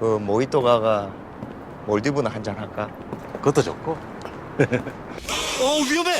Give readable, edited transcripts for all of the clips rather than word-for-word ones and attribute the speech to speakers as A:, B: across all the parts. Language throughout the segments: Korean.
A: 그 모히또가가 몰디브나 한잔 할까?
B: 그것도 좋고.
C: 위험해!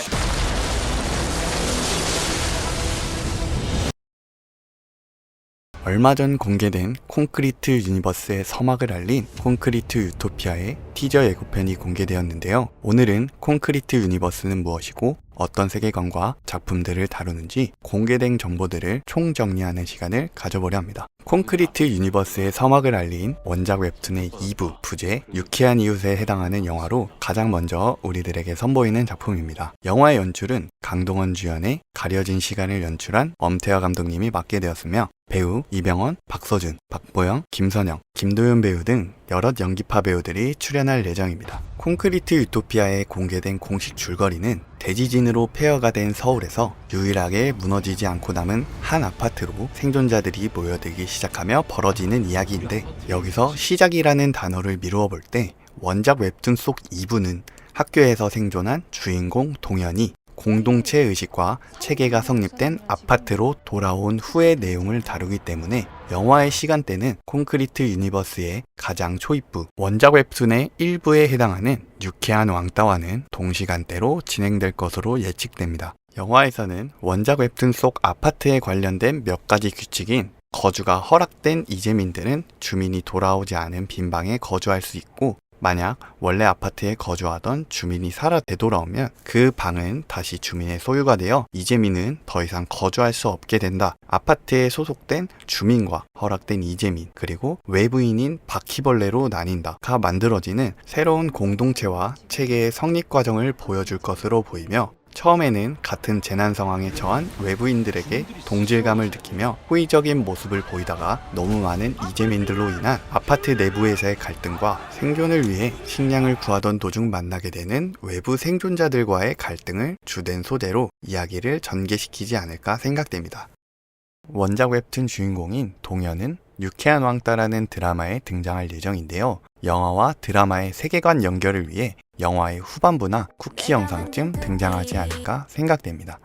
D: 얼마 전 공개된 콘크리트 유니버스의 서막을 알린 콘크리트 유토피아의 티저 예고편이 공개되었는데요. 오늘은 콘크리트 유니버스는 무엇이고 어떤 세계관과 작품들을 다루는지 공개된 정보들을 총정리하는 시간을 가져보려 합니다. 콘크리트 유니버스의 서막을 알린 원작 웹툰의 2부 부제 유쾌한 이웃에 해당하는 영화로 가장 먼저 우리들에게 선보이는 작품입니다. 영화의 연출은 강동원 주연의 가려진 시간을 연출한 엄태화 감독님이 맡게 되었으며 배우 이병헌, 박서준, 박보영, 김선영, 김도윤 배우 등 여럿 연기파 배우들이 출연할 예정입니다. 콘크리트 유토피아에 공개된 공식 줄거리는 대지진으로 폐허가 된 서울에서 유일하게 무너지지 않고 남은 한 아파트로 생존자들이 모여들기 시작하며 벌어지는 이야기인데, 여기서 시작이라는 단어를 미루어 볼 때 원작 웹툰 속 2부는 학교에서 생존한 주인공 동현이 공동체 의식과 체계가 성립된 아파트로 돌아온 후의 내용을 다루기 때문에 영화의 시간대는 콘크리트 유니버스의 가장 초입부 원작 웹툰의 일부에 해당하는 유쾌한 왕따와는 동시간대로 진행될 것으로 예측됩니다. 영화에서는 원작 웹툰 속 아파트에 관련된 몇 가지 규칙인 거주가 허락된 이재민들은 주민이 돌아오지 않은 빈 방에 거주할 수 있고, 만약 원래 아파트에 거주하던 주민이 살아 되돌아오면 그 방은 다시 주민의 소유가 되어 이재민은 더 이상 거주할 수 없게 된다. 아파트에 소속된 주민과 허락된 이재민, 그리고 외부인인 바퀴벌레로 나뉜다가 만들어지는 새로운 공동체와 체계의 성립 과정을 보여줄 것으로 보이며, 처음에는 같은 재난 상황에 처한 외부인들에게 동질감을 느끼며 호의적인 모습을 보이다가 너무 많은 이재민들로 인한 아파트 내부에서의 갈등과 생존을 위해 식량을 구하던 도중 만나게 되는 외부 생존자들과의 갈등을 주된 소재로 이야기를 전개시키지 않을까 생각됩니다. 원작 웹툰 주인공인 동현은 유쾌한 왕따라는 드라마에 등장할 예정인데요. 영화와 드라마의 세계관 연결을 위해 영화의 후반부나 쿠키 영상쯤 등장하지 않을까 생각됩니다.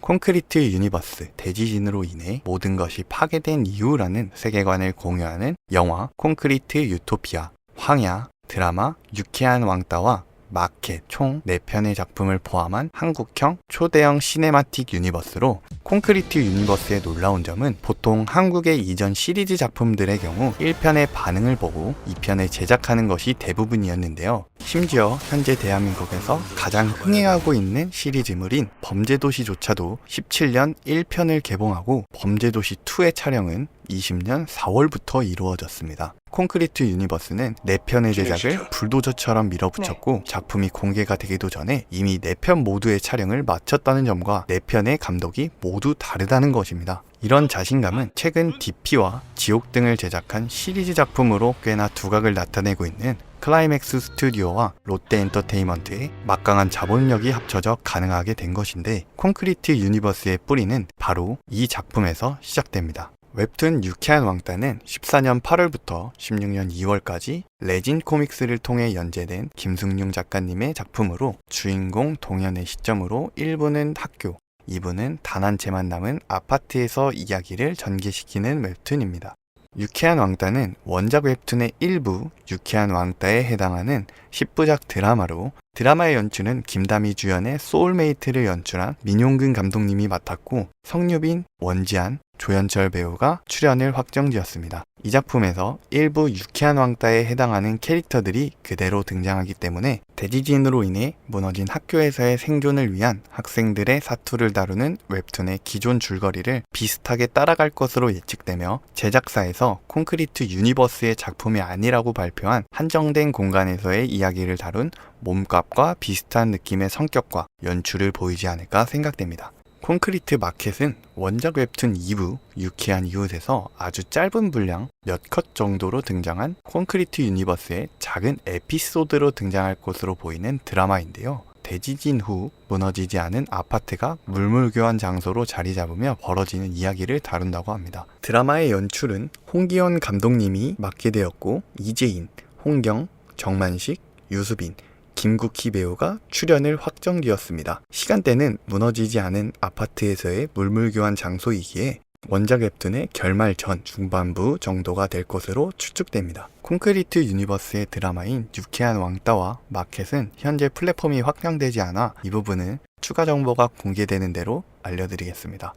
D: 콘크리트 유니버스, 대지진으로 인해 모든 것이 파괴된 이유라는 세계관을 공유하는 영화 콘크리트 유토피아, 황야, 드라마 유쾌한 왕따와 마켓 총 4편의 작품을 포함한 한국형 초대형 시네마틱 유니버스로, 콘크리트 유니버스의 놀라운 점은 보통 한국의 이전 시리즈 작품들의 경우 1편의 반응을 보고 2편을 제작하는 것이 대부분이었는데요. 심지어 현재 대한민국에서 가장 흥행하고 있는 시리즈물인 범죄도시조차도 17년 1편을 개봉하고 범죄도시2의 촬영은 20년 4월부터 이루어졌습니다. 콘크리트 유니버스는 4편의 제작을 불도저처럼 밀어붙였고 작품이 공개가 되기도 전에 이미 4편 모두의 촬영을 마쳤다는 점과 4편의 감독이 모두 다르다는 것입니다. 이런 자신감은 최근 DP와 지옥 등을 제작한 시리즈 작품으로 꽤나 두각을 나타내고 있는 클라이맥스 스튜디오와 롯데 엔터테인먼트의 막강한 자본력이 합쳐져 가능하게 된 것인데, 콘크리트 유니버스의 뿌리는 바로 이 작품에서 시작됩니다. 웹툰 유쾌한 왕따는 14년 8월부터 16년 2월까지 레진 코믹스를 통해 연재된 김승용 작가님의 작품으로, 주인공 동현의 시점으로 1부는 학교, 2부는 단 한 채만 남은 아파트에서 이야기를 전개시키는 웹툰입니다. 유쾌한 왕따는 원작 웹툰의 일부 유쾌한 왕따에 해당하는 10부작 드라마로, 드라마의 연출은 김다미 주연의 소울메이트를 연출한 민용근 감독님이 맡았고, 성유빈, 원지한, 조연철 배우가 출연을 확정지었습니다. 이 작품에서 일부 유쾌한 왕따에 해당하는 캐릭터들이 그대로 등장하기 때문에 대지진으로 인해 무너진 학교에서의 생존을 위한 학생들의 사투를 다루는 웹툰의 기존 줄거리를 비슷하게 따라갈 것으로 예측되며, 제작사에서 콘크리트 유니버스의 작품이 아니라고 발표한 한정된 공간에서의 이야기를 다룬 몸값과 비슷한 느낌의 성격과 연출을 보이지 않을까 생각됩니다. 콘크리트 마켓은 원작 웹툰 2부 유쾌한 이웃에서 아주 짧은 분량 몇 컷 정도로 등장한 콘크리트 유니버스의 작은 에피소드로 등장할 것으로 보이는 드라마인데요. 대지진 후 무너지지 않은 아파트가 물물교환 장소로 자리 잡으며 벌어지는 이야기를 다룬다고 합니다. 드라마의 연출은 홍기현 감독님이 맡게 되었고, 이재인, 홍경, 정만식, 유수빈, 김국희 배우가 출연을 확정되었습니다. 시간대는 무너지지 않은 아파트에서의 물물교환 장소이기에 원작 웹툰의 결말 전 중반부 정도가 될 것으로 추측됩니다. 콘크리트 유니버스의 드라마인 유쾌한 왕따와 마켓은 현재 플랫폼이 확정되지 않아 이 부분은 추가 정보가 공개되는 대로 알려드리겠습니다.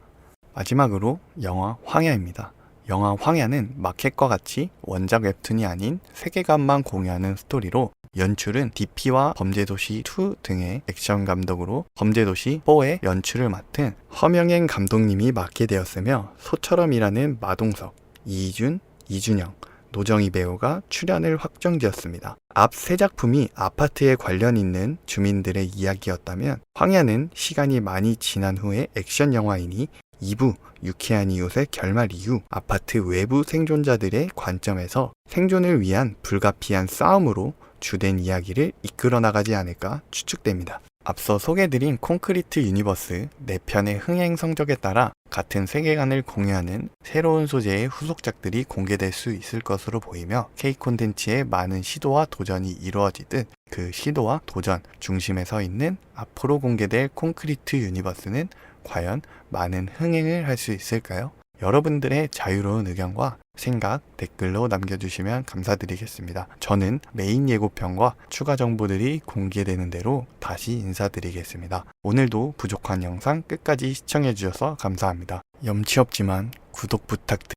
D: 마지막으로 영화 황야입니다. 영화 황야는 마켓과 같이 원작 웹툰이 아닌 세계관만 공유하는 스토리로 연출은 DP와 범죄도시 2 등의 액션 감독으로 범죄도시 4의 연출을 맡은 허명행 감독님이 맡게 되었으며 소처럼 일하는 마동석, 이희준, 이준영, 노정희 배우가 출연을 확정지었습니다. 앞 세 작품이 아파트에 관련 있는 주민들의 이야기였다면 황야는 시간이 많이 지난 후의 액션 영화이니 2부 유쾌한 이웃의 결말 이후 아파트 외부 생존자들의 관점에서 생존을 위한 불가피한 싸움으로 주된 이야기를 이끌어 나가지 않을까 추측됩니다. 앞서 소개드린 콘크리트 유니버스 4편의 흥행 성적에 따라 같은 세계관을 공유하는 새로운 소재의 후속작들이 공개될 수 있을 것으로 보이며 K-콘텐츠의 많은 시도와 도전이 이루어지듯 그 시도와 도전 중심에 서 있는 앞으로 공개될 콘크리트 유니버스는 과연 많은 흥행을 할 수 있을까요? 여러분들의 자유로운 의견과 생각 댓글로 남겨주시면 감사드리겠습니다. 저는 메인 예고편과 추가 정보들이 공개되는 대로 다시 인사드리겠습니다. 오늘도 부족한 영상 끝까지 시청해주셔서 감사합니다. 염치 없지만 구독 부탁드립니다.